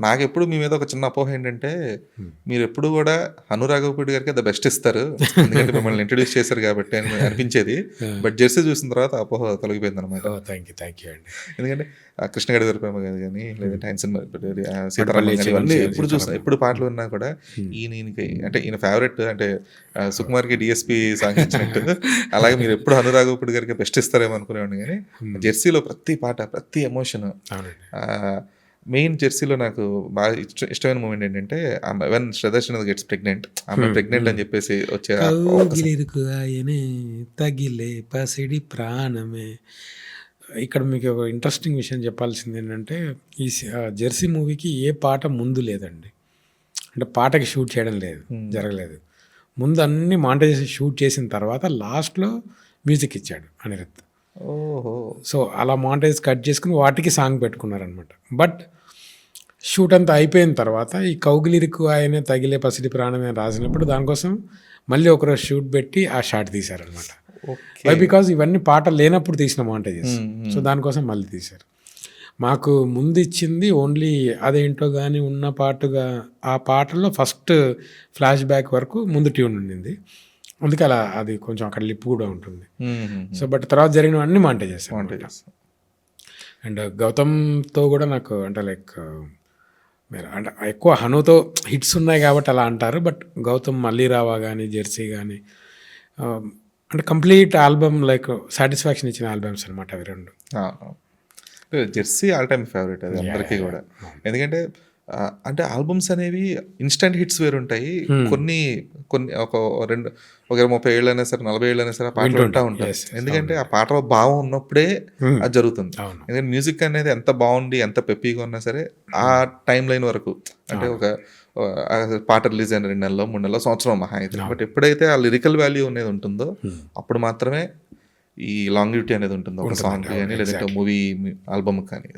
నాకెప్పుడు మీ మీద ఒక చిన్న అపోహ ఏంటంటే, మీరెప్పుడు గూడా 'హను రాఘవపూడి' గారికే ద బెస్ట్ ఇస్తారు. ఎందుకంటే మిమ్మల్ని ఇంట్రొడ్యూస్ చేశారు గాబట్టి అని అనిపించేది. బట్ 'జెర్సీ' చూసిన తర్వాత ఆ అపోహ తొలగిపోయిందనమాట. ఓహ్! థ్యాంక్ యూ అండి. ఎందుకంటే 'కృష్ణగాడి వీరప్రేమ' గాని లేదంటే ఆయన సినిమా 'సీతారామం' పట్టుపల్లి గాని చివరి ఇవన్నీ ఎప్పుడు చూసినా సీతారామం. ఎప్పుడు పాటలు విన్నా కూడా ఈయనకి అంటే ఈయన ఫేవరెట్ అంటే సుకుమార్‌కి 'డీఎస్‌పీ' సాంగ్ ఇచ్చినట్టు అలాగే మీరెప్పుడు 'హను రాఘవపూడి' గారికే బెస్ట్ ఇస్తారేమో అనుకునేవాడిని గానీ 'జెర్సీలో' ప్రతి పాట, ప్రతి ఎమోషన్ అవునండి. మెయిన్ 'జెర్సీలో' నాకు బాగా ఇష్టమైన మూమెంట్ ఏంటంటే when Shraddha Srinath gets pregnant. ఆమె ప్రెగ్నెంట్ అని చెప్పేసి వచ్చే కౌగిలిరుకు ఆయనే తగిలే పసిడి ప్రాణమే. ఇక్కడ మీకు ఒక ఇంట్రెస్టింగ్ విషయం చెప్పాల్సింది ఏంటంటే, ఈ 'జెర్సీ' మూవీకి ఏ పాట ముందు లేదండి. అంటే పాటకి షూట్ చేయడం లేదు, జరగలేదు. ముందు అన్ని మాంటేజెస్ షూట్ చేసిన తర్వాత లాస్ట్‌లో మ్యూజిక్ ఇచ్చాడు అనిరుద్. ఓహో! సో, అలా మాంటేజ్ కట్ చేసుకొని వాటికి సాంగ్ పెట్టుకున్నారనమాట. బట్ షూట్ అంతా అయిపోయిన తర్వాత ఈ కౌగిలిరుకు ఆయనే తగిలే పసిడి ప్రాణమే రాసినప్పుడు దానికోసం మళ్ళీ ఒకరోజు షూట్ పెట్టి ఆ షాట్ తీశారనమాట. వై బికాజ్ ఇవన్నీ పాటలు లేనప్పుడు తీసిన మాంటేజెస్. సో దానికోసం మళ్ళీ తీశారు. మాకు ముందు ఇచ్చింది ఓన్లీ అదేంటో కానీ ఉన్న పాటుగా ఆ పాటల్లో ఫస్ట్ ఫ్లాష్ బ్యాక్ వరకు ముందు ట్యూన్ ఉండింది. అందుకే అలా అది కొంచెం అక్కడ లిప్ కూడా ఉంటుంది. సో బట్ తర్వాత జరిగినవన్నీ మాంటేజెస్. అండ్ గౌతమ్తో కూడా నాకు అంటే లైక్ మీరు అంటే ఎక్కువ హనుతో హిట్స్ ఉన్నాయి కాబట్టి అలా అంటారు. బట్ గౌతమ్ మళ్ళీ రావా కానీ 'జెర్సీ' కానీ అంటే కంప్లీట్ ఆల్బమ్ లైక్ సాటిస్ఫాక్షన్ ఇచ్చిన ఆల్బమ్స్ అనమాట అవి రెండు. 'జెర్సీ' ఆల్ టైమ్ ఫేవరెట్ అది అందరికీ కూడా. ఎందుకంటే అంటే ఆల్బమ్స్ అనేవి ఇన్స్టెంట్ హిట్స్ వేరుంటాయి. కొన్ని ఒక 30 ఏళ్ళైనా సరే 40 ఏళ్ళైనా సరే ఆ పాటలు వింటూ ఉంటాం. ఎందుకంటే ఆ పాటలో భావం ఉన్నప్పుడే అది జరుగుతుంది. ఎందుకంటే మ్యూజిక్ అనేది ఎంత బాగుండి ఎంత పెప్పీగా ఉన్నా సరే ఆ టైం లైన్ వరకు అంటే ఒక పాట రిలీజ్ అయిన 2 నెలల్లో 3 నెలల్లో సంవత్సరం మహా అయితే. బట్ ఎప్పుడైతే ఆ లిరికల్ వాల్యూ అనేది ఉంటుందో అప్పుడు మాత్రమే ఈ లాంగివిటీ అనేది ఉంటుంది ఒక సాంగ్ కానీ లేదంటే మూవీ ఆల్బమ్ కానీ.